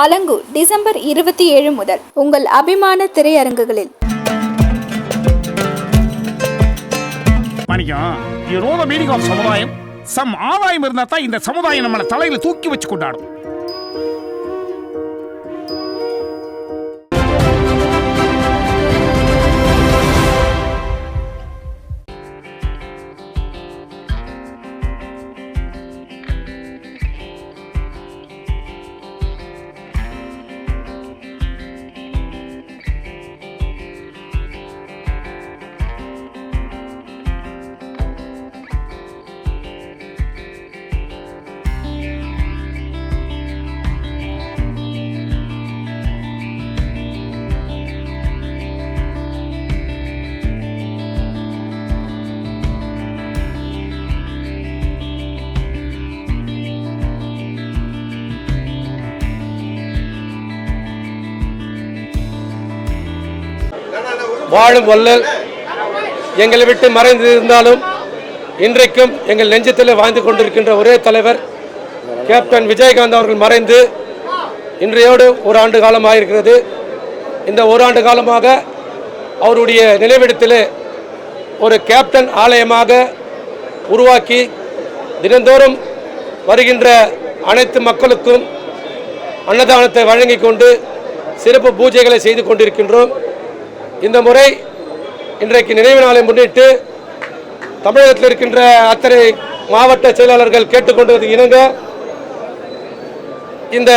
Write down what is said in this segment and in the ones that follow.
அலங்கு December 27 முதல் உங்கள் அபிமான திரையரங்குகளில். சமுதாயம் ஆதாயம் இருந்தா தான் இந்த சமுதாயம் நம்மளை தலையில தூக்கி வச்சு கொண்டாடும். வாழும் வள்ளல் எங்களை விட்டு மறைந்து இருந்தாலும் இன்றைக்கும் எங்கள் நெஞ்சத்தில் வாழ்ந்து கொண்டிருக்கின்ற ஒரே தலைவர் கேப்டன் விஜயகாந்த் அவர்கள் மறைந்து இன்றையோடு ஒரு ஆண்டு காலமாயிருக்கிறது. இந்த ஒரு ஆண்டு காலமாக அவருடைய நினைவிடத்தில் ஒரு கேப்டன் ஆலயமாக உருவாக்கி தினந்தோறும் வருகின்ற அனைத்து மக்களுக்கும் அன்னதானத்தை வழங்கி கொண்டு சிறப்பு பூஜைகளை செய்து கொண்டிருக்கின்றோம். இந்த முறை இன்றைக்கு நினைவு நாளை முன்னிட்டு தமிழகத்தில் இருக்கின்ற அத்தனை மாவட்ட செயலாளர்கள் கேட்டுக்கொண்டது இணங்க இந்த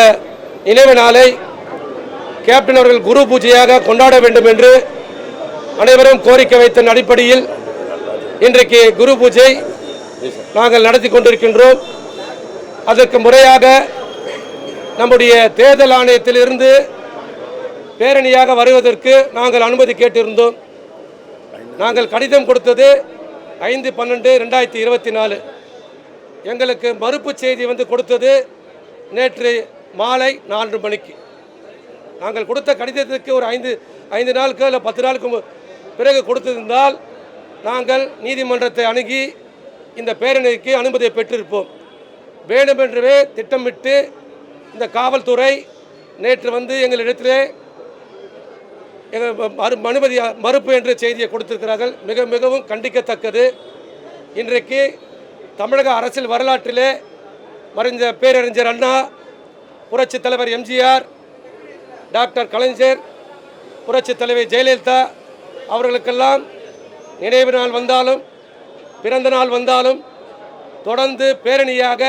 நினைவு நாளை கேப்டன் அவர்கள் குரு பூஜையாக கொண்டாட வேண்டும் என்று அனைவரும் கோரிக்கை வைத்த அடிப்படையில் இன்றைக்கு குரு பூஜை நாங்கள் நடத்தி கொண்டிருக்கின்றோம். அதற்கு முறையாக நம்முடைய தேர்தல் ஆணையத்திலிருந்து பேரணியாக வருவதற்கு நாங்கள் அனுமதி கேட்டிருந்தோம். நாங்கள் கடிதம் கொடுத்தது 5/12/2024. எங்களுக்கு மறுப்பு செய்தி கொடுத்தது நேற்று மாலை 4 மணிக்கு. நாங்கள் கொடுத்த கடிதத்துக்கு ஒரு 5 நாளுக்கு இல்லை 10 நாளுக்கு பிறகு கொடுத்திருந்தால் நாங்கள் நீதிமன்றத்தை அணுகி இந்த பேரணிக்கு அனுமதியை பெற்றிருப்போம். வேண்டுமென்றவே திட்டமிட்டு இந்த காவல்துறை நேற்று எங்களிடத்திலே அனுமதி மறுப்பு என்ற செய்தியை கொடுத்திருக்கிறார்கள். மிகவும் கண்டிக்கத்தக்கது. இன்றைக்கு தமிழக அரசியல் வரலாற்றிலே மறைந்த பேரறிஞர் அண்ணா, புரட்சி தலைவர் எம்ஜிஆர், டாக்டர் கலைஞர், புரட்சி தலைவர் ஜெயலலிதா அவர்களுக்கெல்லாம் நினைவு நாள் வந்தாலும் பிறந்த நாள் வந்தாலும் தொடர்ந்து பேரணியாக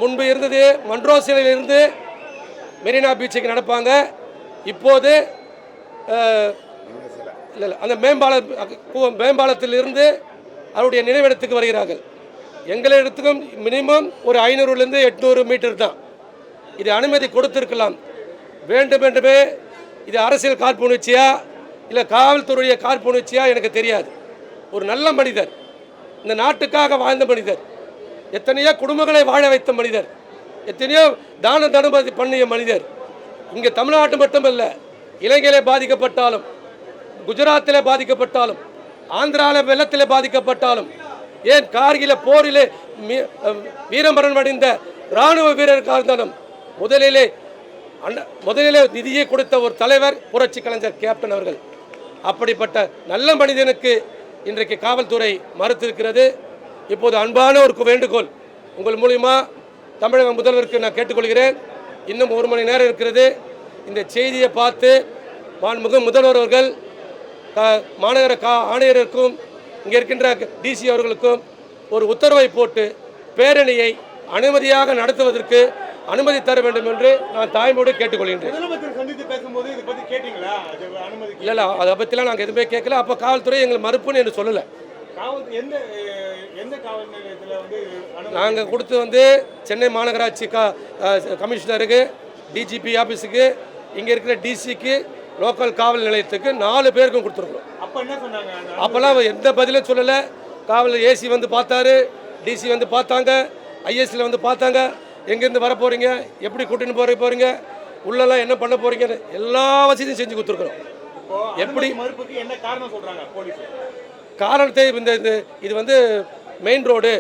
முன்பு இருந்தது மன்ரோசிலில் இருந்து மெரினா பீச்சுக்கு நடப்பாங்க. இப்போது அந்த மேம்பாலத்தில் இருந்து அவருடைய நினைவிடத்துக்கு வருகிறார்கள். எங்களிடத்துக்கும் மினிமம் ஒரு 500லேருந்து 800 மீட்டர் தான். இது அனுமதி கொடுத்திருக்கலாம். வேண்டுமென்றவே இது அரசியல் காழ்ப்புணர்ச்சியா இல்லை காவல்துறைய காழ்ப்புணர்ச்சியா எனக்கு தெரியாது. ஒரு நல்ல மனிதர், இந்த நாட்டுக்காக வாழ்ந்த மனிதர், எத்தனையோ குடும்பங்களை வாழ வைத்த மனிதர், எத்தனையோ தான தனுமதி பண்ணிய மனிதர். இங்கே தமிழ்நாட்டு மட்டுமல்ல, இலங்கையிலே பாதிக்கப்பட்டாலும், குஜராத்திலே பாதிக்கப்பட்டாலும், ஆந்திராவில் வெள்ளத்திலே பாதிக்கப்பட்டாலும், ஏன் கார்கில போரிலே வீரமரணம் அடைந்த இராணுவ வீரருக்காக இருந்தாலும் முதலிலே நிதியை கொடுத்த ஒரு தலைவர் புரட்சி கலைஞர் கேப்டன் அவர்கள். அப்படிப்பட்ட நல்ல மனிதனுக்கு இன்றைக்கு காவல்துறை மறுத்திருக்கிறது. இப்போது அன்பான ஒரு வேண்டுகோள் உங்கள் மூலிமா தமிழக முதல்வருக்கு நான் கேட்டுக்கொள்கிறேன். இன்னும் 1 மணி நேரம் இருக்கிறது. இந்த செய்தியை பார்த்து மாண்புமிகு முதல்வர் அவர்கள் மாநகர ஆணையருக்கும் இங்கே இருக்கின்ற டிசி அவர்களுக்கும் ஒரு உத்தரவை போட்டு பேரணியை அனுமதியாக நடத்துவதற்கு அனுமதி தர வேண்டும் என்று நான் தாய்மொழி கேட்டுக்கொள்கின்றேன். இல்லை, அதை பற்றிலாம் நாங்கள் எதுவுமே கேட்கல. அப்போ காவல்துறை எங்களுக்கு மறுப்புன்னு என்று சொல்லலை. நாங்கள் கொடுத்து சென்னை மாநகராட்சி கமிஷனருக்கு, டிஜிபி ஆஃபீஸுக்கு, இங்கே இருக்கிற டிசிக்கு, லோக்கல் காவல் நிலையத்துக்கு 4 பேருக்கும் கொடுத்துருக்குறோம். அப்போல்லாம் எந்த பதிலும் சொல்லலை. காவல் ஏசி பார்த்தாரு, டிசி பார்த்தாங்க, ஐஎஸ்சியில் பார்த்தாங்க. எங்கேருந்து வர போகிறீங்க, எப்படி கூட்டின்னு போகிறீங்க, உள்ளெல்லாம் என்ன பண்ண போகிறீங்க, எல்லா வசதியும் செஞ்சு கொடுத்துருக்குறோம். எப்படி என்ன காரணம் சொல்கிறாங்க போலீஸ்? காரணத்தை இது மெயின் ரோடு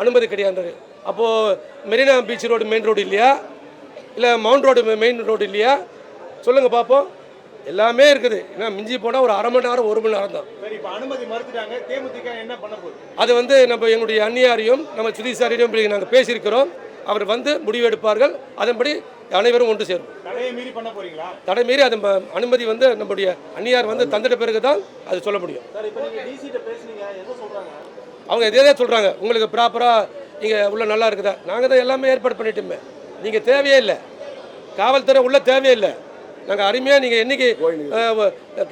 அனுமதி கிடையாது. அப்போது Marina beach road main road இல்லையா? இல்லை மவுண்ட் ரோடு மெயின் ரோடு இல்லையா? சொல்லுங்கள் பார்ப்போம். எல்லாமே இருக்குது. ஏன்னா மிஞ்சி போனால் ஒரு அரை மணி நேரம் 1 மணி நேரம் தான். சரி, இப்போ அனுமதி மறுத்துட்டாங்க, தேமுதிக என்ன பண்ண போகுது? அது வந்து நம்ம எங்களுடைய அந்நியாரையும் நம்ம சுதீஷாரியும் நாங்கள் பேசியிருக்கிறோம். அவர் வந்து முடிவு எடுப்பார்கள். அதன்படி அனைவரும் ஒன்று சேரும். தடையை மீறி பண்ண போறீங்களா? தடை மீறி அது அனுமதி வந்து நம்முடைய அந்நியார் வந்து தந்துட்ட பிறகு தான் அது சொல்ல முடியும். சார், இப்போ நீங்கள் டிசிட்ட பேசுனீங்க, என்ன சொல்கிறாங்க? அவங்க இதே சொல்கிறாங்க, உங்களுக்கு ப்ராப்பராக இங்கே உள்ள நல்லா இருக்குதா? நாங்கள் தான் எல்லாமே ஏற்பாடு பண்ணிட்டோமே, நீங்கள் தேவையே இல்லை, காவல்துறை உள்ள தேவையே இல்லை. நாங்கள் அருமையாக நீங்கள் என்றைக்கு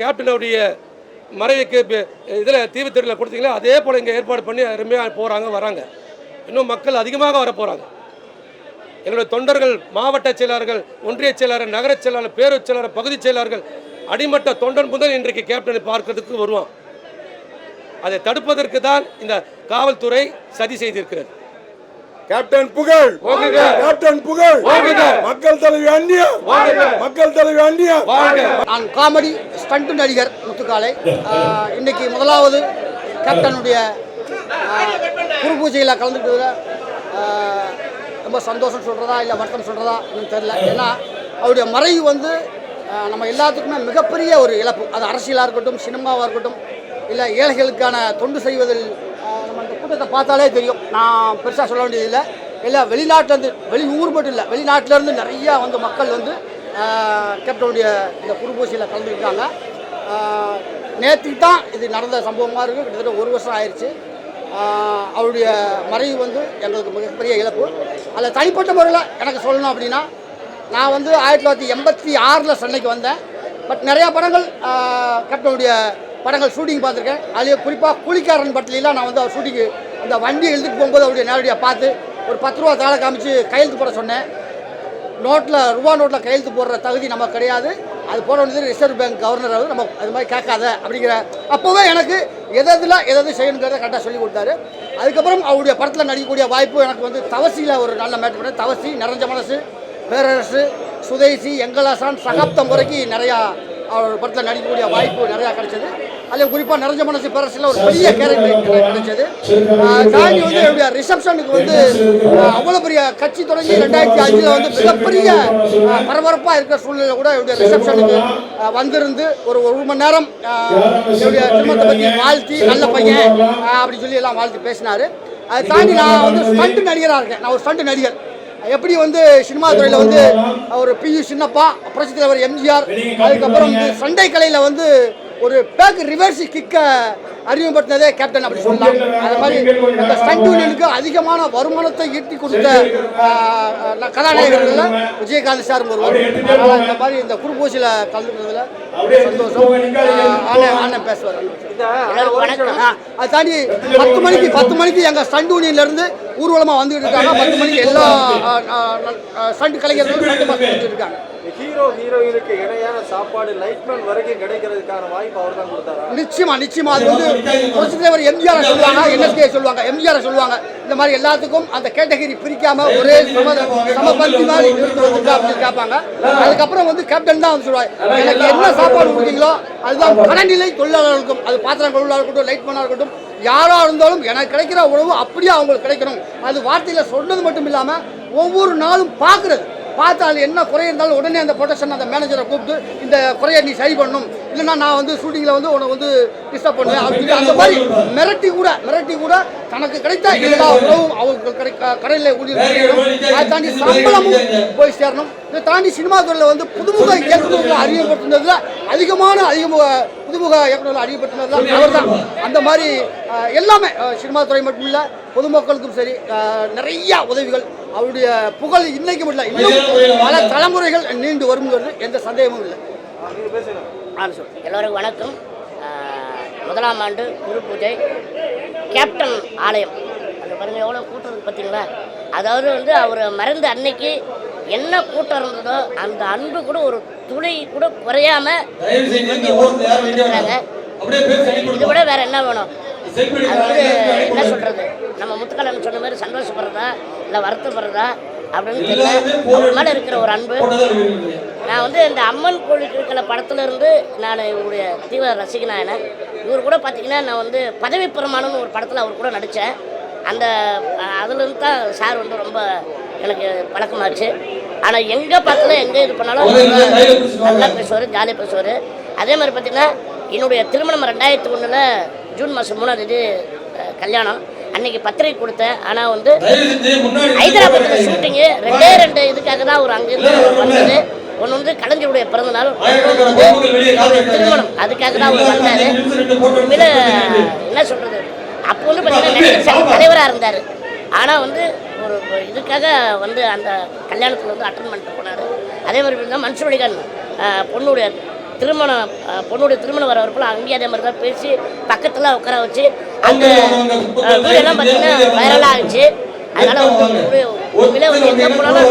கேப்டனுடைய மறைவுக்கு இதில் தீவுத்திரையில் கொடுத்தீங்களோ அதே போல் இங்கே ஏற்பாடு பண்ணி அருமையாக போகிறாங்க, வராங்க. இன்னும் மக்கள் அதிகமாக வர போகிறாங்க. எங்களுடைய தொண்டர்கள், மாவட்ட செயலாளர்கள், ஒன்றிய செயலாளர், நகர செயலாளர், பேரூர் செயலாளர், பகுதி செயலாளர்கள், அடிமட்ட தொண்டன் முதல் இன்றைக்கு கேப்டனை பார்க்கறதுக்கு வருவான். அதை தடுப்பதற்கு தான் இந்த காவல்துறை சதி செய்திருக்கிறது. கேப்டன் புகழ், கேப்டன் புகழ், மக்கள் தலைவி அந்நியா, மக்கள் தலைவி அந்நியா. நான் காமெடி ஸ்டண்ட் நடிகர் முத்துக்காலை. இன்னைக்கு முதலாவது கேப்டனுடைய குரு பூஜையில் கலந்துக்கிட்டதில் ரொம்ப சந்தோஷம் சொல்கிறதா இல்லை வருத்தம் சொல்கிறதா எனக்கு தெரியல. ஏன்னா அவருடைய மறைவு வந்து நம்ம எல்லாத்துக்குமே மிகப்பெரிய ஒரு இழப்பு. அது அரசியலாக இருக்கட்டும், சினிமாவாக இருக்கட்டும், இல்லை ஏழைகளுக்கான தொண்டு செய்வதில் நம்ம இந்த கூட்டத்தை பார்த்தாலே தெரியும். நான் பெருசாக சொல்ல வேண்டியதில்லை. இல்லை வெளிநாட்டிலேருந்து, வெளியூர் மட்டும் இல்லை, வெளிநாட்டிலேருந்து நிறையா வந்து மக்கள் வந்து கேப்டனுடைய இந்த குருபூசியில் கலந்துருக்காங்க. நேற்றுக்கு தான் இது நடந்த சம்பவமாக இருக்குது. கிட்டத்தட்ட 1 வருஷம் ஆயிடுச்சு. அவருடைய மறைவு வந்து எங்களுக்கு மிகப்பெரிய இழப்பு. அதில் தனிப்பட்ட முறையில் எனக்கு சொல்லணும் அப்படின்னா, நான் வந்து 1986 சென்னைக்கு வந்தேன். பட் நிறையா படங்கள் கேப்டனுடைய படங்கள் ஷூட்டிங் பார்த்துருக்கேன். அதுலேயே குறிப்பாக கூலிக்காரன் படத்துலாம் நான் வந்து அவர் ஷூட்டிங்கு அந்த வண்டி எழுதிட்டு போகும்போது அவருடைய நேரடியாக பார்த்து ஒரு 10 ரூபா தாளை காமிச்சு கையெழுத்து போட சொன்னேன். ரூபா நோட்டில் கையெழுத்து போடுற தகுதி நமக்கு கிடையாது. அது போட வேண்டியது ரிசர்வ் பேங்க் கவர்னர். அவர் நம்ம அது மாதிரி கேட்காத அப்படிங்கிற அப்போவே எனக்கு எதாவது செய்யணுங்கிறத கரெக்டாக சொல்லி கொடுத்தாரு. அதுக்கப்புறம் அவருடைய படத்தில் நடிக்கக்கூடிய வாய்ப்பு எனக்கு வந்து தவசியில் ஒரு நல்ல மேட்ச் பண்ணேன். தவசி, நிறைஞ்ச மனசு, பேரரசு, சுதேசி, எங்கலாசான், சகாப்தம் வரைக்கும் நிறையா அவர் படத்தில் நடிக்கக்கூடிய வாய்ப்பு நிறையா கிடைச்சது. அதில் குறிப்பாக நிறைஞ்ச மனசு பேரரசில் ஒரு பெரிய கேரக்டர் கிடைச்சது. தாண்டி வந்து என்னுடைய ரிசப்ஷனுக்கு வந்து அவ்வளோ பெரிய கட்சி தொடங்கி 2005 வந்து மிகப்பெரிய பரபரப்பாக இருக்கிற சூழ்நிலை கூட என்னுடைய ரிசப்ஷனுக்கு வந்திருந்து ஒரு 1 மணி நேரம் என்னுடைய திருமணத்தை பற்றி வாழ்த்தி, நல்ல பையன் அப்படின்னு சொல்லி எல்லாம் வாழ்த்து பேசினார். அதை தாண்டி நான் வந்து ஸ்டண்ட் நடிகராக இருக்கேன். நான் ஒரு ஸ்டண்ட் நடிகர். எப்படி வந்து சினிமா துறையில் வந்து ஒரு PU சின்னப்பா, புரட்சித் தலைவர் MGR, அதுக்கப்புறம் வந்து சண்டை கலையில் வந்து ஒரு பேக் ரிவர்ஸ் கிக்கை அறிமுகப்படுத்தினதே கேப்டன் அப்படி சொல்லலாம். அது மாதிரி அந்த ஸ்டண்ட் யூனியனுக்கு அதிகமான வருமானத்தை ஈட்டி கொடுத்த கதாநாயகர்கள் விஜயகாந்த் சார் ஒருவர். அதனால் இந்த மாதிரி இந்த குருபூசியில் கலந்துக்கிறதுல சந்தோஷம். ஆனந்த் பேசுவார். அதை தாண்டி 10 மணிக்கு எங்கள் ஸ்டண்ட் யூனியன்லேருந்து ஊர்வலமாக வந்துகிட்டு இருக்காங்க. 10 மணிக்கு எல்லா ஸ்டண்ட் கலைஞர்களும் ஸ்டண்ட் பஸ் வந்துட்டு இருக்காங்க. ஹீரோயினுக்கு இணையான சாப்பாடு லைட்மேன் வரைக்கும் கிடைக்கிறதுக்கான வாய்ப்பு அவர் தான் கொடுத்தாரா? நிச்சயமா அது வந்து புரட்சித் தலைவர் MGR சொல்லுவாங்க, NSK சொல்லுவாங்க, MGR சொல்லுவாங்க. இந்த மாதிரி எல்லாத்துக்கும் அந்த கேட்டகரி பிரிக்காம ஒரே சமபந்தி மாதிரி நிறுத்துவதற்கு அப்படின்னு கேட்பாங்க. அதுக்கப்புறம் வந்து கேப்டன் தான் வந்து சொல்லுவாங்க, எனக்கு என்ன சாப்பாடு கொடுத்தீங்களோ அதுதான் கடநிலை தொழிலாளர்களுக்கும், அது பாத்திரம் தொழிலாளர் இருக்கட்டும், லைட்மேனாக இருக்கட்டும், யாராக இருந்தாலும் எனக்கு கிடைக்கிற உணவு அப்படியே அவங்களுக்கு கிடைக்கணும். அது வார்த்தையில் சொன்னது மட்டும் இல்லாமல் ஒவ்வொரு நாளும் பார்த்து அது என்ன குறை இருந்தாலும் உடனே அந்த ப்ரொடக்ஷன் அந்த மேனேஜரை கூப்பிட்டு இந்த குறையை நீ சரி பண்ணணும், இல்லைன்னா நான் வந்து ஷூட்டிங்கில் வந்து உன்னை வந்து டிஸ்டர்ப் பண்ணுவேன் அப்படின்னு அந்த மாதிரி மிரட்டி கூட தனக்கு கிடைத்த எல்லா உணவும் அவங்களுக்கு கடையில் ஊழியர். அதை தாண்டி சம்பளமும் போய் சேரணும். இதை தாண்டி சினிமா துறையில் வந்து புதுமுக இயக்குநர்களை அறிமுகப்படுத்தினதில் புதுமுக இயக்குநர்கள் அறிமுகப்படுத்தினதில் அவர் தான். அந்த மாதிரி எல்லாமே சினிமா துறை மட்டும் இல்லை, பொதுமக்களுக்கும் சரி நிறையா உதவிகள். அவருடைய புகழ் இன்னைக்கு மட்டும் இல்லை, இன்னும் பல தலைமுறைகள் நீண்டு வருங்கிறது எந்த சந்தேகமும் இல்லை. எல்லோருக்கும் வணக்கம். 1ஆம் ஆண்டு குரு பூஜை கேப்டன் ஆலயம் அந்த பாருங்க எவ்வளோ கூட்டம் இருக்குது பார்த்தீங்களா. அதாவது வந்து அவர் மறந்த அன்னைக்கு என்ன கூட்டம் இருந்ததோ அந்த அன்பு கூட ஒரு துளி கூட குறையாம இருக்கிறாங்க. இது விட வேற என்ன வேணும்? அது வந்து என்ன சொல்றது, நம்ம முத்துக்கலன் சொன்ன மாதிரி சந்தோஷப்படுறதா இல்லை வருத்தப்படுறதா அப்படின்னு தெரியல. அவர் மேலே இருக்கிற ஒரு அன்பு. நான் வந்து இந்த அம்மன் கோழிக்கு இருக்கிற படத்துலேருந்து நான் இவருடைய தீவிர ரசிகனான இவர் கூட பார்த்தீங்கன்னா நான் வந்து பதவி பிரமாணம்னு ஒரு படத்தில் அவர் கூட நடித்தேன். அதுலேருந்து தான் சார் வந்து ரொம்ப எனக்கு பழக்கமாச்சு. ஆனால் எங்கே பார்த்தாலும் எங்கே இது பண்ணாலும் நல்லா பேசுவார், ஜாலியாக பேசுவார். அதே மாதிரி பார்த்திங்கன்னா என்னுடைய திருமணம் 2001 ஜூன் மாதம் 3ஆம் தேதி கல்யாணம். அன்றைக்கி பத்திரிக்கை கொடுத்தேன். ஆனால் வந்து ஹைதராபாத்தில் ஷூட்டிங்கு 2 இதுக்காக தான் அவர் அங்கேருந்து வந்தது. ஒன்று வந்து கலைஞருடைய பிறந்தநாள், திருமணம், அதுக்காக தான் அவர் வந்தார். உண்மையில் என்ன சொல்கிறது, அப்போ வந்து பார்த்தீங்கன்னா தலைவராக இருந்தார். ஆனால் வந்து ஒரு இதுக்காக வந்து அந்த கல்யாணத்தில் வந்து அட்டன் பண்ணிட்டு போனார். அதே மாதிரி பார்த்தீங்கன்னா மன்சூர் பொண்ணுடைய திருமணம் வர வரப்போ அங்கேயே அதே மாதிரி தான் பேசி பக்கத்தில் உட்கார வச்சு அந்த வீடெல்லாம் பார்த்தீங்கன்னா வைரலாக ஆகிடுச்சு. அதனால வந்து உண்மையிலே வந்து எங்கே போனாலும்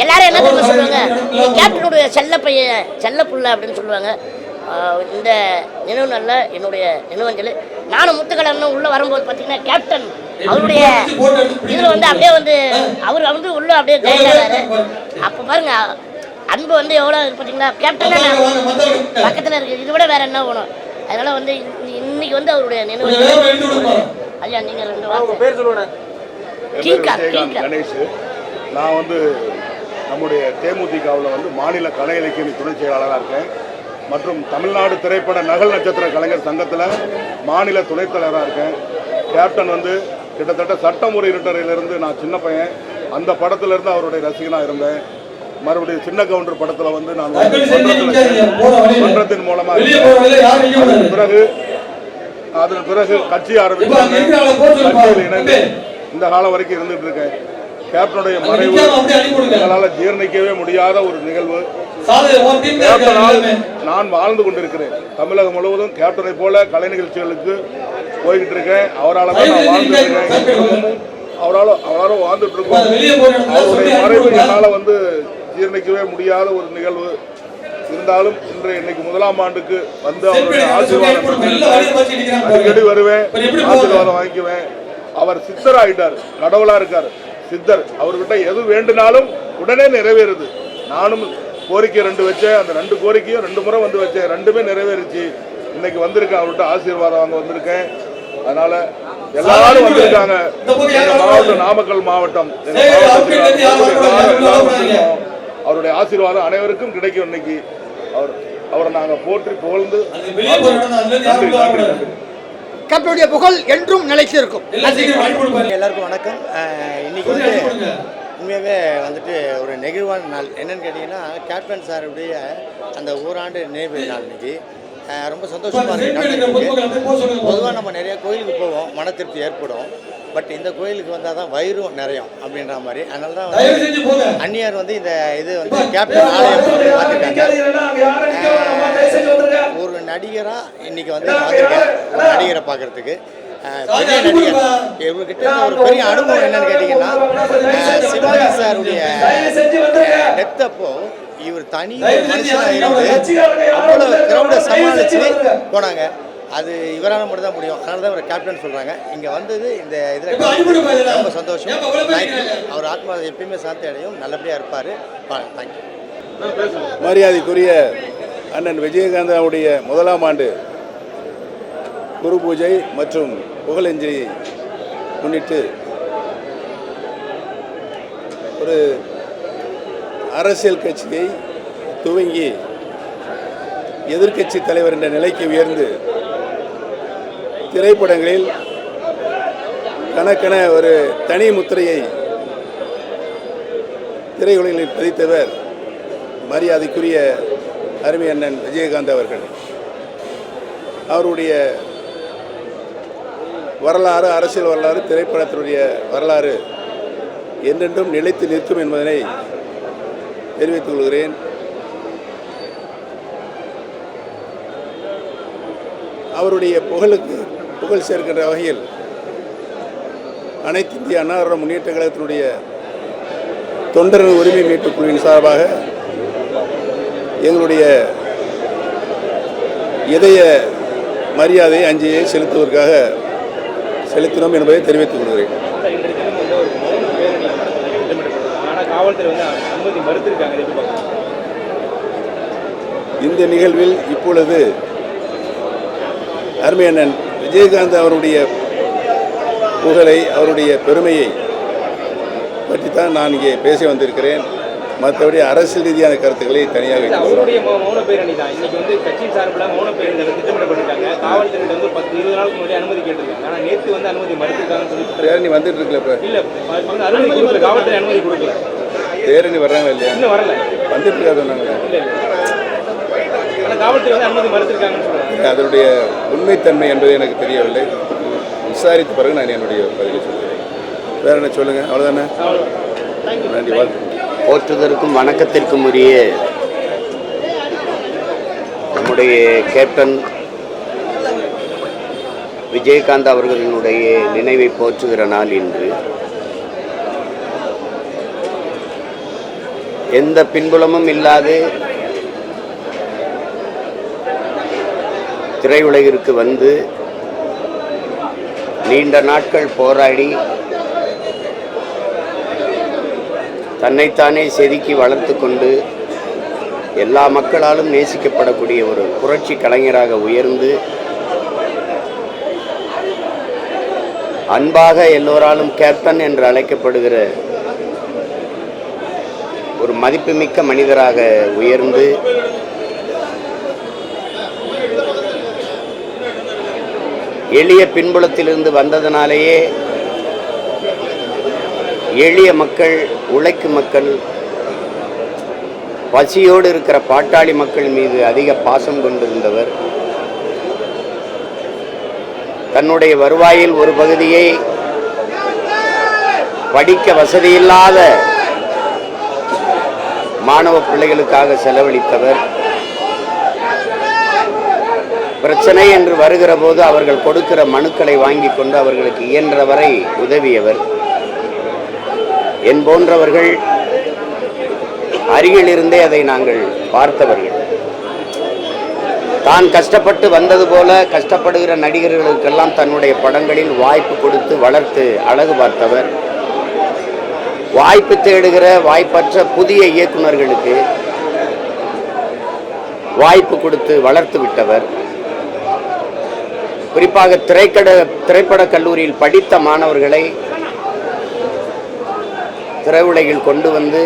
எல்லாரும் என்ன தெரியுமா சொல்லுவாங்க, கேப்டனுடைய செல்ல புள்ள அப்படின்னு சொல்லுவாங்க. இந்த நினைவு நாளில் என்னுடைய நினைவஞ்சலி. நானும் முத்துக்கலன்னு உள்ளே வரும்போது பார்த்தீங்கன்னா கேப்டன் அவருடைய இதில் வந்து அப்படியே வந்து அவர் வந்து உள்ளே அப்படியே ஜெயிலாரு. அப்போ பாருங்க அன்பு வந்து எவ்வளோ பார்த்தீங்களா, கேப்டன் பக்கத்தில் இருக்குது. இதை விட வேற என்ன வேணும்? அதனால வந்து இன்னைக்கு வந்து அவருடைய நினைவு. ஐயா நீங்கள் 2 வார்த்தை பேர் சொல்லுவேன். கணேஷ். நான் வந்து நம்முடைய தேமுதிகவில் வந்து மாநில கலை இலக்கிய துணை செயலாளராக இருக்கேன். மற்றும் தமிழ்நாடு திரைப்பட நகல் நட்சத்திர கலைஞர் சங்கத்தில் மாநில துணைத் தலைவராக இருக்கேன். கேப்டன் வந்து கிட்டத்தட்ட சட்டமுறை இருட்டறையிலிருந்து நான் சின்ன பையன், அந்த படத்திலிருந்து அவருடைய ரசிகனாக இருந்தேன். மறுபடியும் சின்ன கவுண்டர் படத்தில் வந்து நான் மன்றத்தின் மூலமாக அதன் பிறகு கட்சி ஆரம்பித்து கட்சியில் இணைந்து இந்த காலம் வரைக்கும் இருந்துட்டு இருக்கேன். கேப்டனுடைய மறைவு எங்களால் ஜீர்ணிக்கவே முடியாத ஒரு நிகழ்வு. கேப்டனால் நான் வாழ்ந்து கொண்டிருக்கிறேன். தமிழகம் முழுவதும் கேப்டனை போல கலை நிகழ்ச்சிகளுக்கு போய்கிட்டு இருக்கேன். அவரால் தான் நான் வாழ்ந்துருக்கேன். அவரால் வாழ்ந்துட்டு இருக்கோம். அவருடைய மறைவு என்னால் வந்து ஜீர்ணிக்கவே முடியாத ஒரு நிகழ்வு. இருந்தாலும் இன்னைக்கு 1ஆம் ஆண்டுக்கு வந்து அவருடைய ஆசீர்வாதம் அடிக்கடி வருவேன், ஆசீர்வாதம் வாங்கிக்குவேன். அவர் சித்தர் ஆகிட்டார், கடவுளாக இருக்கார், சித்தர். அவர்கிட்ட எது வேண்டுனாலும் உடனே நிறைவேறுது. நானும் கோரிக்கை 2 வச்சேன், அந்த 2 கோரிக்கையும் 2 முறை வந்து வச்சேன், 2மே நிறைவேறிச்சு. இன்னைக்கு வந்திருக்கேன், அவர்கிட்ட ஆசீர்வாதம் வாங்க வந்திருக்கேன். அதனால எல்லாரும் வந்திருக்காங்க. மாவட்டம் நாமக்கல் மாவட்டம், அவருடைய ஆசீர்வாதம் அனைவருக்கும் கிடைக்கும். இன்னைக்கு அவரை நாங்கள் போற்றி புகழ்ந்து கேப்டனுடைய புகழ் என்றும் நிலைத்து இருக்கும். எல்லாருக்கும் வணக்கம். இன்னைக்கு வந்து உண்மையாகவே வந்துட்டு ஒரு நெகிழ்வான நாள். என்னன்னு கேட்டிங்கன்னா கேப்டன் சாருடைய அந்த 100 ஆண்டு நினைவு நாள். இன்னைக்கு ரொம்ப சந்தோஷமாக இருக்குது. பொதுவாக நம்ம நிறைய கோயிலுக்கு போவோம், மன திருப்தி ஏற்படும். பட் இந்த கோயிலுக்கு வந்தால் தான் வயிறும் நிறையும் அப்படின்ற மாதிரி. அதனால தான் வந்து அந்நியார் வந்து இந்த இது வந்து கேப்டன் ஆலயம் பார்த்துருக்காங்க. ஒரு நடிகராக இன்றைக்கி வந்து பார்த்துருக்கேன், ஒரு நடிகரை பார்க்குறதுக்கு. பெரிய நடிகர் இவர்கிட்ட ஒரு பெரிய அனுபவம் என்னன்னு கேட்டிங்கன்னா, சிவாஜி சாருடைய டெத்தப்போ இவர் தனி மனுஷனாக இருந்து அவ்வளோ கிரௌடை சமாளித்து போனாங்க. அது இவரால் மட்டும் தான் முடியும். அதனால தான் ஒரு கேப்டன் சொல்கிறாங்க. இங்கே வந்தது இந்த இதில் ரொம்ப சந்தோஷம். அவர் ஆத்மா எப்பயுமே சாந்தி அடையும், நல்லபடியாக இருப்பார். தேங்க்யூ. மரியாதைக்குரிய அண்ணன் விஜயகாந்தாவுடைய 1ஆம் ஆண்டு குரு பூஜை மற்றும் புகழஞ்சலியை முன்னிட்டு ஒரு அரசியல் கட்சியை துவங்கி எதிர்க்கட்சி தலைவர் என்ற நிலைக்கு உயர்ந்து திரைப்படங்களில் கணக்கென ஒரு தனி முத்திரையை திரையுலகில் பதித்தவர் மரியாதைக்குரிய அருமை அண்ணன் விஜயகாந்த் அவர்கள். அவருடைய வரலாறு, அரசியல் வரலாறு, திரைப்படத்தினுடைய வரலாறு என்றென்றும் நிலைத்து நிற்கும் என்பதனை தெரிவித்துக் கொள்கிறேன். அவருடைய புகழுக்கு புகழ் சேர்க்கின்ற வகையில் அனைத்து இந்திய அண்ணா திராவிட முன்னேற்ற கழகத்தினுடைய தொண்டர்கள் உரிமை மீட்புக் குழுவின் சார்பாக எங்களுடைய இதய மரியாதையை அஞ்சலியை செலுத்தினோம் என்பதை தெரிவித்துக் கொள்கிறேன். இந்த நிகழ்வில் இப்பொழுது அருமை அண்ணன் விஜயகாந்த் அவருடைய புகழை, அவருடைய பெருமையை பற்றி தான் நான் இங்கே பேச வந்திருக்கிறேன். மற்றபடி அரசியல் ரீதியான கருத்துக்களை தனியாக வைக்கிறோம். அவருடைய மௌன பேரணி தான் இன்னைக்கு வந்து கட்சியின் சார்பில் மௌன பேரணி திட்டமிடப்பட்டிருக்காங்க. காவல்துறையிட்ட வந்து 10-20 நாளுக்கு முன்னாடி அனுமதி கேட்டிருக்காங்க. ஆனால் நேற்று வந்து அனுமதி மறுத்திருக்காங்கன்னு சொல்லி பேரணி வந்துட்டு இருக்குல்ல, இப்போ இல்லை வந்து அனுமதி கொடுக்கல, காவல்துறை அனுமதி கொடுக்கல. பேரணி வர்றாங்க இல்லையா? இன்னும் வரல, வந்துட்டு இருக்கா சொன்னாங்க. இல்லை ஆனால் காவல்துறை வந்து அனுமதி மறுத்திருக்காங்கன்னு சொல்லுவாங்க. அதனுடைய உண்மைத்தன்மை என்பது எனக்கு தெரியவில்லை. விசாரித்த பிறகு நான் என்னுடைய பதிலை சொல்கிறேன். வேற என்ன சொல்லுங்கள், அவ்வளோதானே. நன்றி, வாழ்த்து. போற்றுதற்கும் வணக்கத்திற்கும் உரிய நம்முடைய கேப்டன் விஜயகாந்த் அவர்களினுடைய நினைவை போற்றுகிற நாள் இன்று. எந்த பின்புலமும் இல்லாது திரையுலகிற்கு வந்து நீண்ட நாட்கள் போராடி தன்னைத்தானே செதுக்கி வளர்த்து கொண்டு எல்லா மக்களாலும் நேசிக்கப்படக்கூடிய ஒரு புரட்சி கலைஞராக உயர்ந்து அன்பாக எல்லோராலும் கேப்டன் என்று அழைக்கப்படுகிற ஒரு மதிப்புமிக்க மனிதராக உயர்ந்து எளிய பின்புலத்திலிருந்து வந்ததனாலேயே எளிய மக்கள், உழைக்கும் மக்கள், பசியோடு இருக்கிற பாட்டாளி மக்கள் மீது அதிக பாசம் கொண்டிருந்தவர். தன்னுடைய வருவாயில் ஒரு பகுதியை படிக்க வசதியில்லாத மாணவ பிள்ளைகளுக்காக செலவழித்தவர். பிரச்சனை என்று வருகிற போது அவர்கள் கொடுக்கிற மனுக்களை வாங்கி கொண்டு அவர்களுக்கு இயன்றவரை உதவியவர். என் போன்றவர்கள் அருகில் இருந்தே அதை நாங்கள் பார்த்தவர்கள். தான் கஷ்டப்பட்டு வந்தது போல கஷ்டப்படுகிற நடிகர்களுக்கெல்லாம் தன்னுடைய படங்களில் வாய்ப்பு கொடுத்து வளர்த்து அழகு பார்த்தவர். வாய்ப்பு தேடுகிற வாய்ப்பற்ற புதிய இயக்குநர்களுக்கு வாய்ப்பு கொடுத்து வளர்த்து விட்டவர். குறிப்பாக திரைப்பட கல்லூரியில் படித்த மாணவர்களை திரையுலகில் கொண்டு வந்து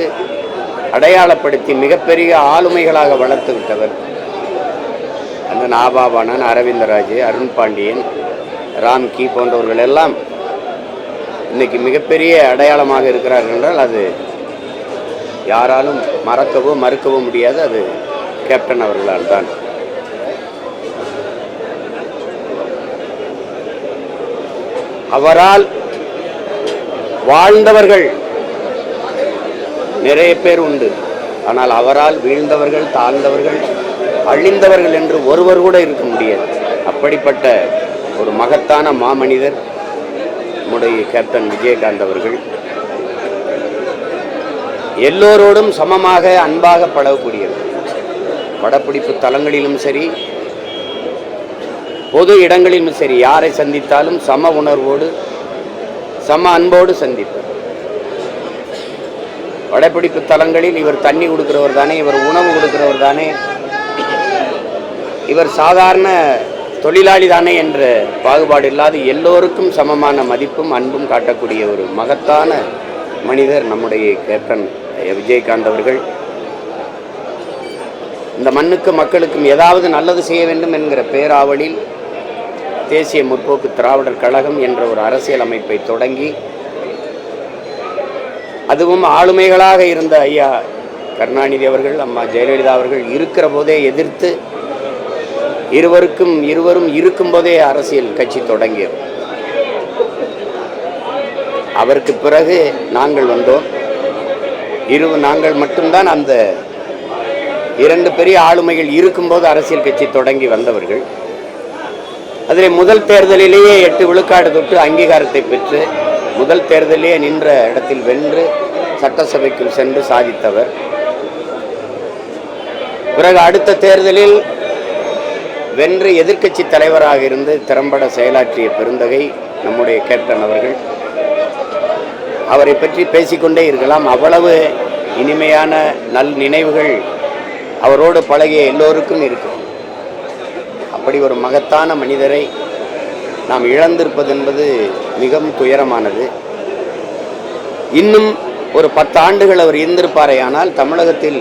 அடையாளப்படுத்தி மிகப்பெரிய ஆளுமைகளாக வளர்த்து விட்டவர். அந்த நாபாபானன், அரவிந்தராஜ், அருண் பாண்டியன், ராம்கி போன்றவர்கள் எல்லாம் இன்னைக்கு மிகப்பெரிய அடையாளமாக இருக்கிறார்கள் என்றால் அது யாராலும் மறக்கவோ மறுக்கவோ முடியாது. அது கேப்டன் அவர்களால் தான். அவரால் வாழ்ந்தவர்கள் நிறைய பேர் உண்டு. ஆனால் அவரால் வீழ்ந்தவர்கள், தாழ்ந்தவர்கள், அழிந்தவர்கள் என்று ஒருவர் கூட இருக்க முடியாது. அப்படிப்பட்ட ஒரு மகத்தான மாமனிதர் நம்முடைய கேப்டன் விஜயகாந்த் அவர்கள். எல்லோரோடும் சமமாக அன்பாக பழகக்கூடியவர். படப்பிடிப்பு தலங்களிலும் சரி, பொது இடங்களிலும் சரி, யாரை சந்தித்தாலும் சம உணர்வோடு சம அன்போடு சந்திப்பார். படப்பிடிப்பு தலங்களில் இவர் தண்ணி கொடுக்கிறவர் தானே, இவர் உணவு கொடுக்கிறவர் தானே, இவர் சாதாரண தொழிலாளி தானே என்ற பாகுபாடு இல்லாது எல்லோருக்கும் சமமான மதிப்பும் அன்பும் காட்டக்கூடிய ஒரு மகத்தான மனிதர் நம்முடைய கேப்டன் விஜயகாந்த் அவர்கள். இந்த மண்ணுக்கும் மக்களுக்கும் ஏதாவது நல்லது செய்ய வேண்டும் என்கிற பேராவலில் தேசிய முற்போக்கு திராவிடர் கழகம் என்ற ஒரு அரசியல் அமைப்பை தொடங்கி, அதுவும் ஆளுமைகளாக இருந்த ஐயா கருணாநிதி அவர்கள், அம்மா ஜெயலலிதா அவர்கள் இருக்கிற போதே எதிர்த்து இருவரும் இருக்கும்போதே அரசியல் கட்சி தொடங்கியது. அவருக்கு பிறகு நாங்கள் வந்தோம். நாங்கள் மட்டும்தான் அந்த இரண்டு பெரிய ஆளுமைகள் இருக்கும்போது அரசியல் கட்சி தொடங்கி வந்தவர்கள். அதில் முதல் தேர்தலிலேயே 8 விழுக்காடு தொட்டு அங்கீகாரத்தை பெற்று முதல் தேர்தலிலேயே நின்ற இடத்தில் வென்று சட்டசபைக்குள் சென்று சாதித்தவர். பிறகு அடுத்த தேர்தலில் வென்று எதிர்க்கட்சி தலைவராக இருந்து திறம்பட செயலாற்றிய பெருந்தகை நம்முடைய கேப்டன் அவர்கள். அவரை பற்றி பேசிக்கொண்டே இருக்கலாம். அவ்வளவு இனிமையான நல் நினைவுகள் அவரோடு பழகிய எல்லோருக்கும் இருக்கும். அப்படி ஒரு மகத்தான மனிதரை நாம் இழந்திருப்பது என்பது மிகவும் துயரமானது. இன்னும் ஒரு 10 ஆண்டுகள் அவர் இருந்திருப்பாரேயானால் தமிழகத்தில்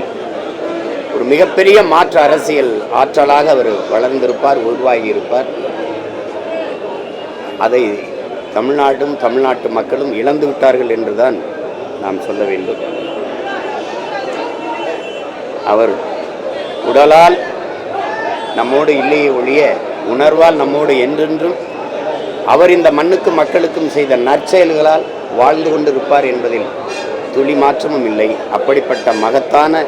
ஒரு மிகப்பெரிய மாற்று அரசியல் ஆற்றலாக அவர் வளர்ந்திருப்பார், உருவாகியிருப்பார். அதை தமிழ்நாடும் தமிழ்நாட்டு மக்களும் இழந்து விட்டார்கள் என்றுதான் நாம் சொல்ல வேண்டும். அவர் உடலால் நம்மோடு இல்லையே ஒழிய உணர்வால் நம்மோடு என்றென்றும் அவர் இந்த மண்ணுக்கும் மக்களுக்கும் செய்த நற்செயல்களால் வாழ்ந்து கொண்டிருப்பார் என்பதில் துளி மாற்றமும் இல்லை. அப்படிப்பட்ட மகத்தான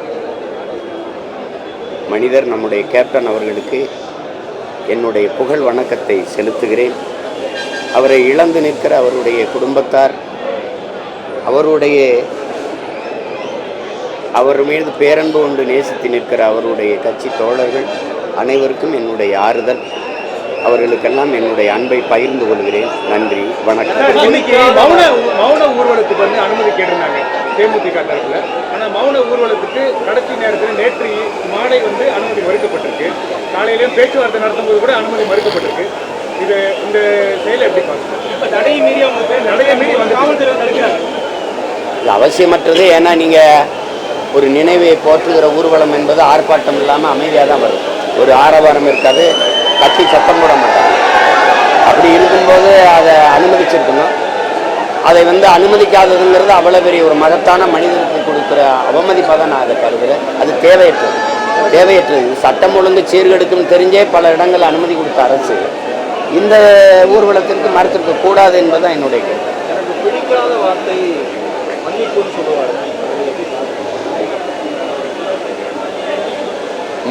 மனிதர் நம்முடைய கேப்டன் அவர்களுக்கு என்னுடைய புகழ் வணக்கத்தை செலுத்துகிறேன். அவரை இழந்து நிற்கிற அவருடைய குடும்பத்தார், அவர் மீது பேரன்பு கொண்டு நேசித்து நிற்கிற அவருடைய கட்சி தோழர்கள் அனைவருக்கும் என்னுடைய ஆறுதல். அவர்களுக்கெல்லாம் என்னுடைய அன்பை பகிர்ந்து கொள்கிறேன். நன்றி, வணக்கம். இன்னைக்கு மௌன ஊர்வலத்துக்கு வந்து அனுமதி கேட்டிருந்தாங்க தேமுதிக தரப்புல. ஆனால் மௌன ஊர்வலத்துக்கு கடைசி நேரத்தில் நேற்று மாலை வந்து அனுமதி மறுக்கப்பட்டிருக்கு. காலையிலேயும் பேச்சுவார்த்தை நடத்தும் போது கூட அனுமதி மறுக்கப்பட்டிருக்கு. இந்த செயலை எப்படி பார்க்கணும்? தடையை மீறி வந்து காவல்துறை தடுக்கிறாங்க. இது அவசியமற்றது. ஏன்னா நீங்கள் ஒரு நினைவை போற்றுகிற ஊர்வலம் என்பது ஆர்ப்பாட்டம் இல்லாமல் அமைதியாக தான் வரும். ஒரு ஆரவாரம் இருக்காது, கத்தி சத்தம் போட மாட்டாங்க. அப்படி இருக்கும்போது அதை அனுமதிச்சிருக்கணும். அதை அனுமதிக்காததுங்கிறது அவ்வளோ பெரிய ஒரு மகத்தான மனிதனுக்கு கொடுக்குற அவமதிப்பாக தான் நான் அதை கருதுகிறேன். அது தேவையற்றது. சட்டம் ஒழுங்கு சீர்கெடுக்கும் தெரிஞ்சே பல இடங்கள் அனுமதி கொடுத்த அரசு இந்த ஊர்வலத்திற்கு மறுத்திருக்க கூடாது என்பதுதான் என்னுடைய கருத்து. எனக்கு பிடிக்காத வார்த்தை மன்னிப்புன்னு சொல்லுவாங்க.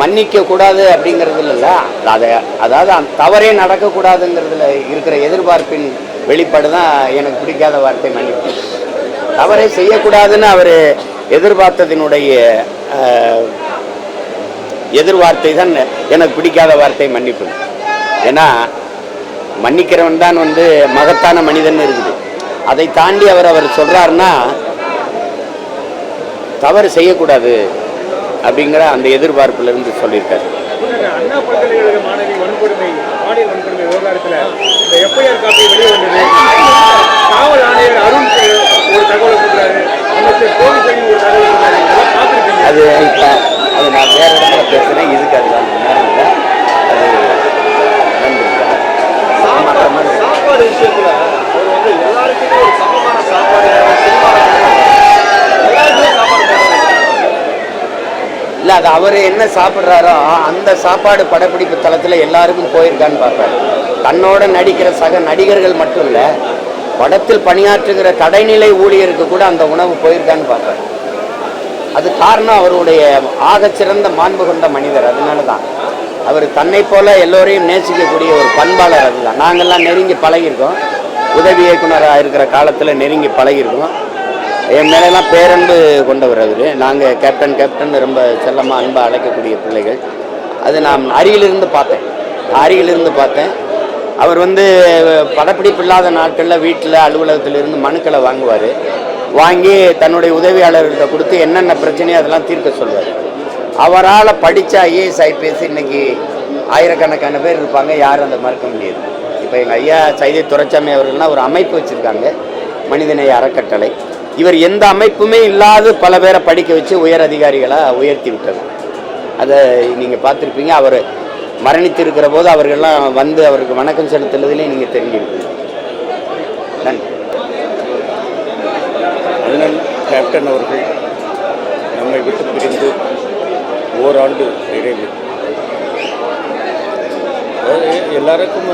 மன்னிக்க கூடாது அப்படிங்கிறதுல இல்லை, அதாவது தவறே நடக்கக்கூடாதுங்கிறதுல இருக்கிற எதிர்பார்ப்பின் வெளிப்பாடு தான் எனக்கு பிடிக்காத வார்த்தை மன்னிப்பு. தவறே செய்யக்கூடாதுன்னு அவர் எதிர்பார்த்ததினுடைய எதிர்வார்த்தை தான் எனக்கு பிடிக்காத வார்த்தை மன்னிப்பு. ஏன்னா மன்னிக்கிறவன் தான் மகத்தான மனிதன் இருக்குது. அதை தாண்டி அவர் சொல்றாருன்னா தவறு செய்யக்கூடாது அப்படிங்கிற அந்த எதிர்பார்ப்புல இருந்து சொல்லியிருக்காரு. அண்ணா பல்கலைக்கழக மாணவி வன்கொடுமை பாலியல் வன்கொடுமை விவகாரத்தில் இந்த எஃப்ஐஆர் காப்பி வெளியே வந்தது. காவல் ஆணையர் அருண் ஒரு தகவல் சொல்றாரு, அமைச்சர் கோவிசெல்வி ஒரு தகவல் சொல்றாரு. இதெல்லாம் பார்த்துருக்கீங்க? அது இப்போ அது நான் வேற இடத்துல பேசுகிறேன், இதுக்கு அதுதான் நேரம் இல்லை. அது நன்றி. சாப்பாடு விஷயத்தில் அவர் எல்லாருக்குமே ஒரு சமமான சாப்பாடு இல்லை, அது அவர் என்ன சாப்பிட்றாரோ அந்த சாப்பாடு படப்பிடிப்பு தளத்தில் எல்லாருக்கும் போயிருக்கான்னு பார்ப்பார். தன்னோட நடிக்கிற சக நடிகர்கள் மட்டும் இல்லை, படத்தில் பணியாற்றுகிற கடைநிலை ஊழியருக்கு கூட அந்த உணவு போயிருக்கான்னு பார்ப்பார். அது காரணம் அவருடைய ஆகச்சிறந்த மாண்பு கொண்ட மனிதர். அதனால தான் அவர் தன்னை போல எல்லோரையும் நேசிக்கக்கூடிய ஒரு பண்பாளர். அதுதான் நாங்கள்லாம் நெருங்கி பழகியிருக்கோம். உதவி இயக்குனராக இருக்கிற காலத்தில் நெருங்கி பழகியிருக்கோம். என் மேலெல்லாம் பேரன்பு கொண்டவர் அவர். நாங்கள் கேப்டன் ரொம்ப செல்லமாக அன்பாக அழைக்கக்கூடிய பிள்ளைகள். அது நான் அருகிலிருந்து பார்த்தேன். அவர் படப்பிடிப்பு இல்லாத நாட்களில் வீட்டில் அலுவலகத்திலிருந்து மனுக்களை வாங்கி தன்னுடைய உதவியாளர்கிட்ட கொடுத்து என்னென்ன பிரச்சனையோ அதெல்லாம் தீர்க்க சொல்வார். அவரால் படித்த ஐஏஎஸ் ஐபிஎஸ் இன்னைக்கு ஆயிரக்கணக்கான பேர் இருப்பாங்க, யாரும் அதை மறுக்க முடியாது. இப்போ எங்கள் ஐயா சைதை துரைச்சாமி அவர்கள்லாம் ஒரு அமைப்பு வச்சுருக்காங்க, மனிதநேய அறக்கட்டளை. இவர் எந்த அமைப்புமே இல்லாத பல பேரை படிக்க வச்சு உயர் அதிகாரிகளாக உயர்த்தி விட்டது. அதை நீங்கள் பார்த்துருப்பீங்க. அவர் மரணித்திருக்கிற போது அவர்கள்லாம் அவருக்கு வணக்கம் செலுத்துறதுலேயே நீங்கள் தெரிஞ்சிருப்பீங்க. நன்றி. அண்ணன் கேப்டன் அவர்கள் நம்மை விட்டு பிரிந்து ஓராண்டு நிறைவு. எல்லாருக்கும்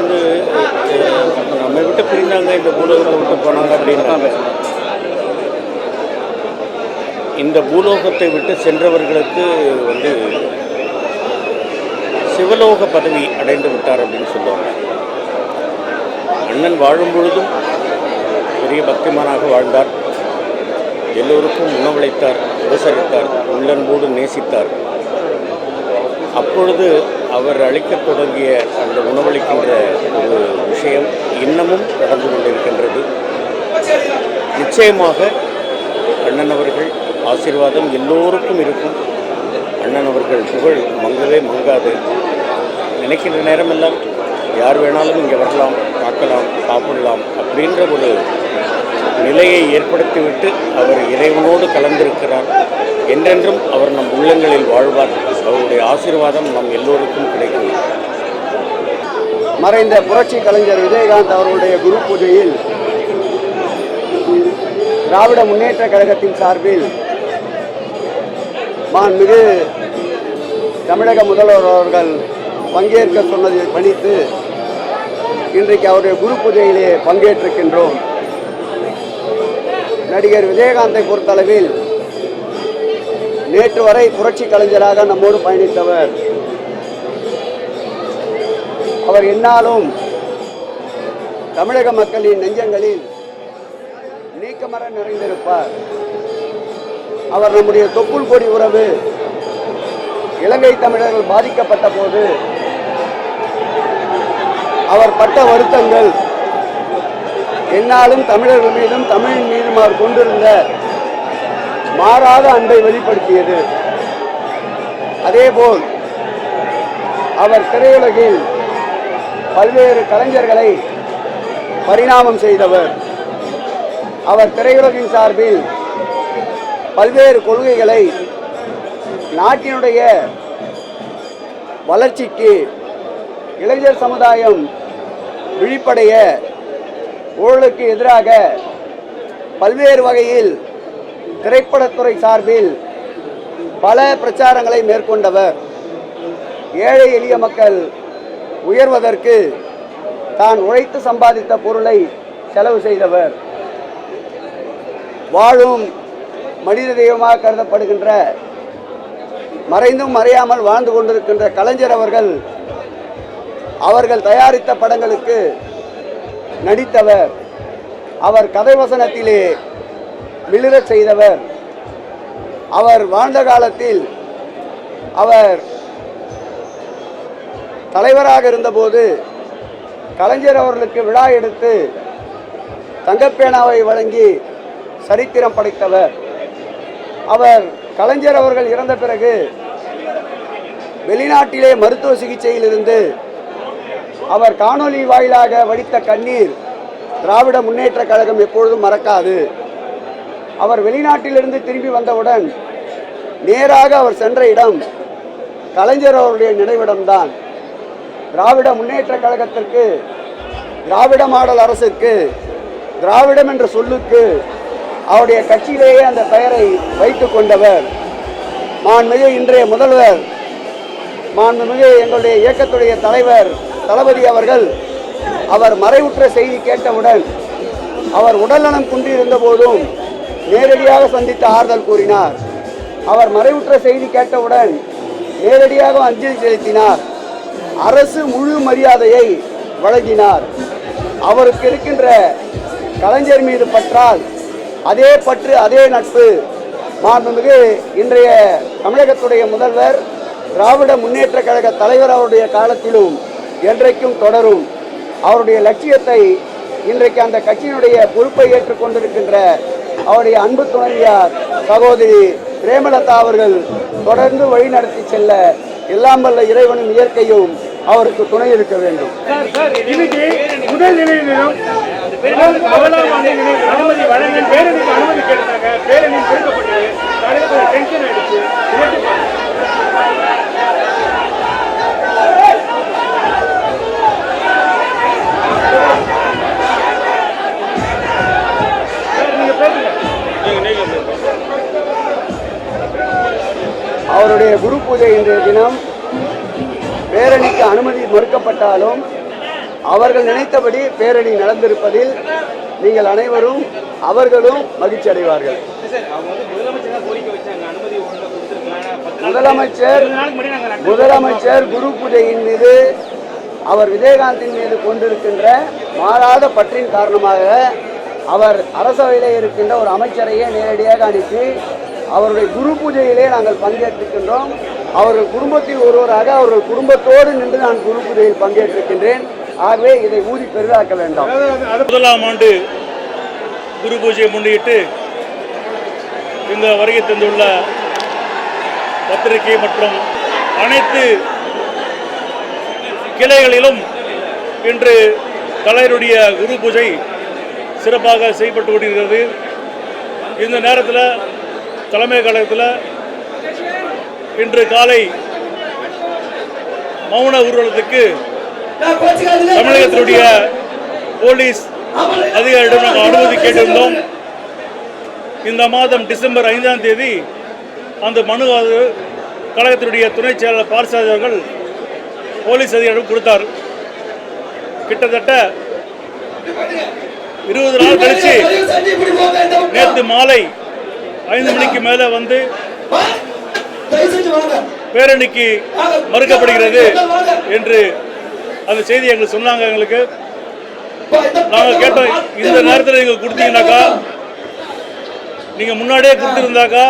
நம்மை விட்டு பிரிந்தாங்க, இந்த பூலோகத்தை விட்டு போனாங்க அப்படின்றாங்க. இந்த பூலோகத்தை விட்டு சென்றவர்களுக்கு சிவலோக பதவி அடைந்து விட்டார் அப்படின்னு சொல்லுவாங்க. அண்ணன் வாழும் பொழுதும் பெரிய பக்திமானாக வாழ்ந்தார். எல்லோருக்கும் உணவளித்தார், உபசரித்தார், உள்ளன்போடு நேசித்தார். அப்பொழுது அவர் அளிக்கத் தொடங்கிய அந்த உணவளிக்கின்ற ஒரு விஷயம் இன்னமும் நடந்து கொண்டிருக்கின்றது. நிச்சயமாக அண்ணன் அவர்கள் ஆசீர்வாதம் எல்லோருக்கும் இருக்கும். அண்ணன் அவர்கள் புகழ் மங்கவே மங்காது. நினைக்கின்ற நேரமெல்லாம் யார் வேணாலும் இங்கே வரலாம், பார்க்கலாம், சாப்பிடலாம் அப்படின்ற ஒரு நிலையை ஏற்படுத்திவிட்டு அவர் இறைவனோடு கலந்திருக்கிறார். என்றென்றும் அவர் நம் உள்ளங்களில் வாழ்வார். அவருடைய ஆசீர்வாதம் நம் எல்லோருக்கும் கிடைக்கும். மறைந்த புரட்சி கலைஞர் விஜயகாந்த் அவர்களுடைய குரு பூஜையில் திராவிட முன்னேற்ற கழகத்தின் சார்பில் மாண்புமிகு தமிழக முதல்வர் அவர்கள் பங்கேற்க சொன்னதை பணித்து இன்றைக்கு அவருடைய குரு பூஜையிலே பங்கேற்றிருக்கின்றோம். நடிகர் விஜயகாந்தை பொறுத்தளவில் நேற்று வரை புரட்சி கலைஞராக நம்மோடு பயணித்தவர். அவர் எந்நாளும் தமிழக மக்களின் நெஞ்சங்களில் நீக்கமர நிறைந்திருப்பார். அவர் நம்முடைய தொப்புள் கொடி உறவு. இலங்கை தமிழர்கள் பாதிக்கப்பட்ட போது அவர் பட்ட வருத்தங்கள் எந்நாளும் தமிழர்கள் மீதும் தமிழின் மீதும் அவர் கொண்டிருந்த மாறாத அன்பை வெளிப்படுத்தியது. அதேபோல் அவர் திரையுலகில் பல்வேறு கலைஞர்களை பரிணாமம் செய்தவர். அவர் திரையுலகின் சார்பில் பல்வேறு கொள்கைகளை நாட்டினுடைய வளர்ச்சிக்கு இளைஞர் சமுதாயம் விழிப்படைய ஊழலுக்கு எதிராக பல்வேறு வகையில் திரைப்படத்துறை சார்பில் பல பிரச்சாரங்களை மேற்கொண்டவர். ஏழை எளிய மக்கள் உயர்வதற்கு தான் உழைத்து சம்பாதித்த பொருளை செலவு செய்தவர். வாழும் மனித தெய்வமாக கருதப்படுகின்ற மறைந்தும் மறையாமல் வாழ்ந்து கொண்டிருக்கின்ற கலைஞர் அவர்கள் தயாரித்த படங்களுக்கு நடித்தவர். அவர் கதை வசனத்திலே மிளிரச் செய்தவர். அவர் வாழ்ந்த காலத்தில் அவர் தலைவராக இருந்தபோது கலைஞர் அவர்களுக்கு விழா எடுத்து தங்கப்பேனாவை வழங்கி சரித்திரம் படைத்தவர். அவர் கலைஞர் அவர்கள் இறந்த பிறகு வெளிநாட்டிலே மருத்துவ சிகிச்சையில் இருந்து அவர் காணொலி வாயிலாக வடித்த கண்ணீர் திராவிட முன்னேற்ற கழகம் எப்பொழுதும் மறக்காது. அவர் வெளிநாட்டிலிருந்து திரும்பி வந்தவுடன் நேராக அவர் சென்ற இடம் கலைஞர் அவருடைய நினைவிடம்தான். திராவிட முன்னேற்ற கழகத்திற்கு, திராவிட மாடல் அரசுக்கு, திராவிடம் என்ற சொல்லுக்கு அவருடைய கட்சியிலேயே அந்த பெயரை வைத்து கொண்டவர். மாண்புமிகு இன்றைய முதல்வர், மாண்புமிகு எங்களுடைய இயக்கத்துடைய தலைவர் தளபதி அவர்கள் அவர் மறைவுற்ற செய்தி கேட்டவுடன் அவர் உடல்நலம் குன்றியிருந்த போதும் நேரடியாக சந்தித்து ஆறுதல் கூறினார். அவர் மறைவுற்ற செய்தி கேட்டவுடன் நேரடியாக அஞ்சலி செலுத்தினார். அரசு முழு மரியாதையை வழங்கினார். அவருக்கு இருக்கின்ற கலைஞர் மீது பற்றால் அதே பற்று, அதே நட்பு மாண்புமிகு இன்றைய தமிழகத்துடைய முதல்வர், திராவிட முன்னேற்ற கழக தலைவர் அவருடைய காலத்திலும் என்றைக்கும் தொடரும். அவருடைய லட்சியத்தை இன்றைக்கு அந்த கட்சியினுடைய பொறுப்பை ஏற்றுக்கொண்டிருக்கின்ற அவருடைய அன்பு துணைவியார் சகோதரி பிரேமலதா அவர்கள் தொடர்ந்து வழிநடத்தி செல்ல எல்லாம் வல்ல இறைவனும் இயற்கையும் அவருக்கு துணை இருக்க வேண்டும். முதல் நிலையிலும் அனுமதி வழங்க பேரணிக்கு அனுமதி கேட்டாங்க. பேரணி கொடுக்கப்பட்டது. டென்ஷன் ஆயிடுச்சு. அவருடைய குரு பூஜை இன்றைய தினம் பேரணிக்கு அனுமதி மறுக்கப்பட்டாலும் அவர்கள் நினைத்தபடி பேரணி நடந்திருப்பதில் நீங்கள் அனைவரும் அவர்களும் மகிழ்ச்சி அடைவார்கள். முதலமைச்சர் குரு பூஜையின் மீது அவர் விஜயகாந்தின் மீது கொண்டிருக்கின்ற மாறாத பற்றின் காரணமாக அவர் அரசவையிலே இருக்கின்ற ஒரு அமைச்சரையே நேரடியாக அனுப்பி அவருடைய குரு பூஜையிலே நாங்கள் பங்கேற்றிருக்கின்றோம். அவர்கள் குடும்பத்தில் ஒருவராக அவர்கள் குடும்பத்தோடு நின்று நான் குரு பூஜையில் பங்கேற்றிருக்கின்றேன். ஆகவே இதை ஊதி பெரிதாக்க வேண்டாம். முதலாம் ஆண்டு குரு பூஜையை முன்னிட்டு இந்த வருகை தந்துள்ள பத்திரிகை மற்றும் அனைத்து கிளைகளிலும் இன்று தலைவருடைய குரு பூஜை சிறப்பாக செய்யப்பட்டு கொண்டிருக்கிறது. இந்த நேரத்தில் தலைமை கழகத்தில் இன்று காலை மௌன ஊர்வலத்துக்கு தமிழகத்தினுடைய போலீஸ் அதிகாரியிடம் நாங்கள் அனுமதி கேட்டிருந்தோம். இந்த மாதம் டிசம்பர் 5ஆம் தேதி அந்த மனு கழகத்தினுடைய துணை செயலாளர் பார்சாதி அவர்கள் போலீஸ் அதிகாரிடம் கொடுத்தார். கிட்டத்தட்ட 20 நாள் கழிச்சு நேற்று மாலை 5 மணிக்கு மேலே வந்து பேரணிக்கு மறுக்கப்படுகிறது என்று அந்த செய்தி எங்களுக்கு சொன்னாங்க. எங்களுக்கு நாங்கள் கேட்டோம், இந்த நேரத்தில் நீங்கள் கொடுத்தீங்கன்னாக்கா, நீங்கள் முன்னாடியே கொடுத்துருந்தாக்கா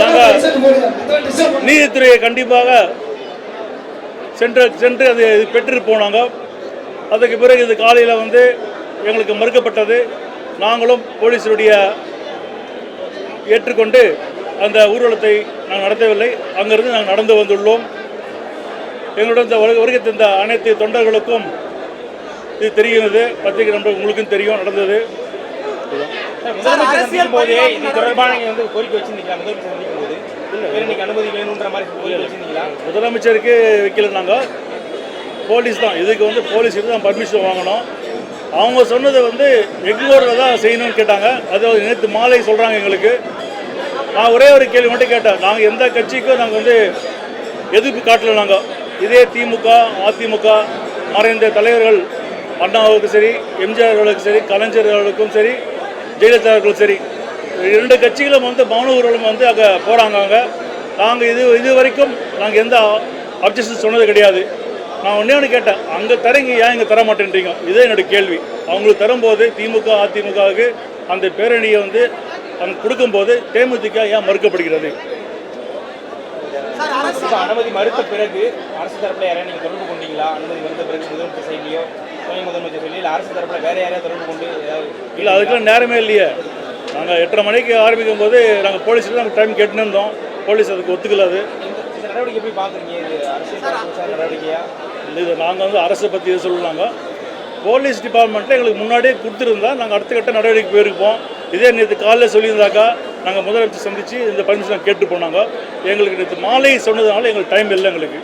நாங்கள் நீதித்துறையை கண்டிப்பாக சென்று அது பெற்றிருப்போம். நாங்கள் அதுக்கு பிறகு இது காலையில் வந்து எங்களுக்கு மறுக்கப்பட்டது. நாங்களும் போலீஸருடைய ஏற்றுக்கொண்டு அந்த ஊர்வலத்தை நாங்கள் நடத்தவில்லை. அங்கிருந்து நாங்கள் நடந்து வந்துள்ளோம். எங்களுடன் இந்த வருகை தந்த அனைத்து தொண்டர்களுக்கும் இது தெரிகிறது. பத்திரிகை நண்பர்கள் உங்களுக்கும் தெரியும் நடந்தது. அரசியல் போதே இது தொடர்பான வந்து கோரிக்கை வச்சிருந்தீங்களா? முதலமைச்சர் சந்திக்கும் போது பேரணிக்கு அனுமதி வேணுன்ற மாதிரி கோரிக்கை வச்சிருந்தீங்களா? முதலமைச்சருக்கு வைக்கல, நாங்கள் போலீஸ் தான் இதுக்கு வந்து போலீஸுக்கு தான் பர்மிஷன் வாங்கணும். அவங்க சொன்னதை வந்து எக்மோரில் தான் செய்யணும்னு கேட்டாங்க. அது நேற்று மாலை சொல்கிறாங்க எங்களுக்கு. நான் ஒரே ஒரு கேள்வி மட்டும் கேட்டேன், நாங்கள் எந்த கட்சிக்கும் நாங்கள் வந்து எதிர்ப்பு காட்டல. நாங்கள் இதே திமுக அதிமுக மறைந்த தலைவர்கள் அண்ணாவுக்கும் சரி, எம்ஜிஆர் அவர்களுக்கும் சரி, கலைஞர் அவர்களுக்கும் சரி, ஜெயலலிதா அவர்களுக்கும் சரி, 2 கட்சிகளும் வந்து மௌன ஊர்வலம் வந்து அங்கே போகிறாங்க. நாங்கள் இது வரைக்கும் நாங்கள் எந்த அப்ஜெக்ஷன் சொன்னது கிடையாது. நான் ஒன்று கேட்டேன், அங்கே தரீங்க, ஏன் இங்கே தர மாட்டேன்றீங்க? இதே என்னோடய கேள்வி. அவங்களுக்கு தரும்போது திமுக அதிமுகவுக்கு அந்த பேரணியை வந்து அங்கே கொடுக்கும்போது தேமுதிக ஏன் மறுக்கப்படுகிறது? அனுமதி மறுத்த பிறகு அரசு தரப்புல யாரையும் நீங்கள் தொடர்பு கொண்டீங்களா? அனுமதி மறுத்த பிறகு முதலமைச்சர் செய்யலையோ, துணை முதலமைச்சர் சொல்லி இல்லை அரசு தரப்புல வேற யாரையா தொடர்பு கொண்டு? இல்லை, அதுக்கெல்லாம் நேரமே இல்லையே. நாங்கள் 8:30 மணிக்கு ஆரம்பிக்கும் போது நாங்கள் போலீஸில் நாங்கள் டைம் கேட்டுன்னு இருந்தோம். போலீஸ் அதுக்கு ஒத்துக்கலாது. இந்த நடவடிக்கை எப்படி பார்க்குறீங்க? இது அரசியல் நடவடிக்கையா? இது நாங்கள் வந்து அரசை பற்றி எது சொல்லலாங்க. போலீஸ் டிபார்ட்மெண்ட்டில் எங்களுக்கு முன்னாடியே கொடுத்துருந்தா நாங்கள் அடுத்த கட்ட நடவடிக்கை போயிருப்போம். இதே நேற்று காலையில் சொல்லியிருந்தாக்கா நாங்கள் முதலமைச்சர் சந்தித்து இந்த பர்மிஷன் கேட்டு போனாங்க. எங்களுக்கு நேற்று மாலை சொன்னதுனால எங்களுக்கு டைம் இல்லை எங்களுக்கு.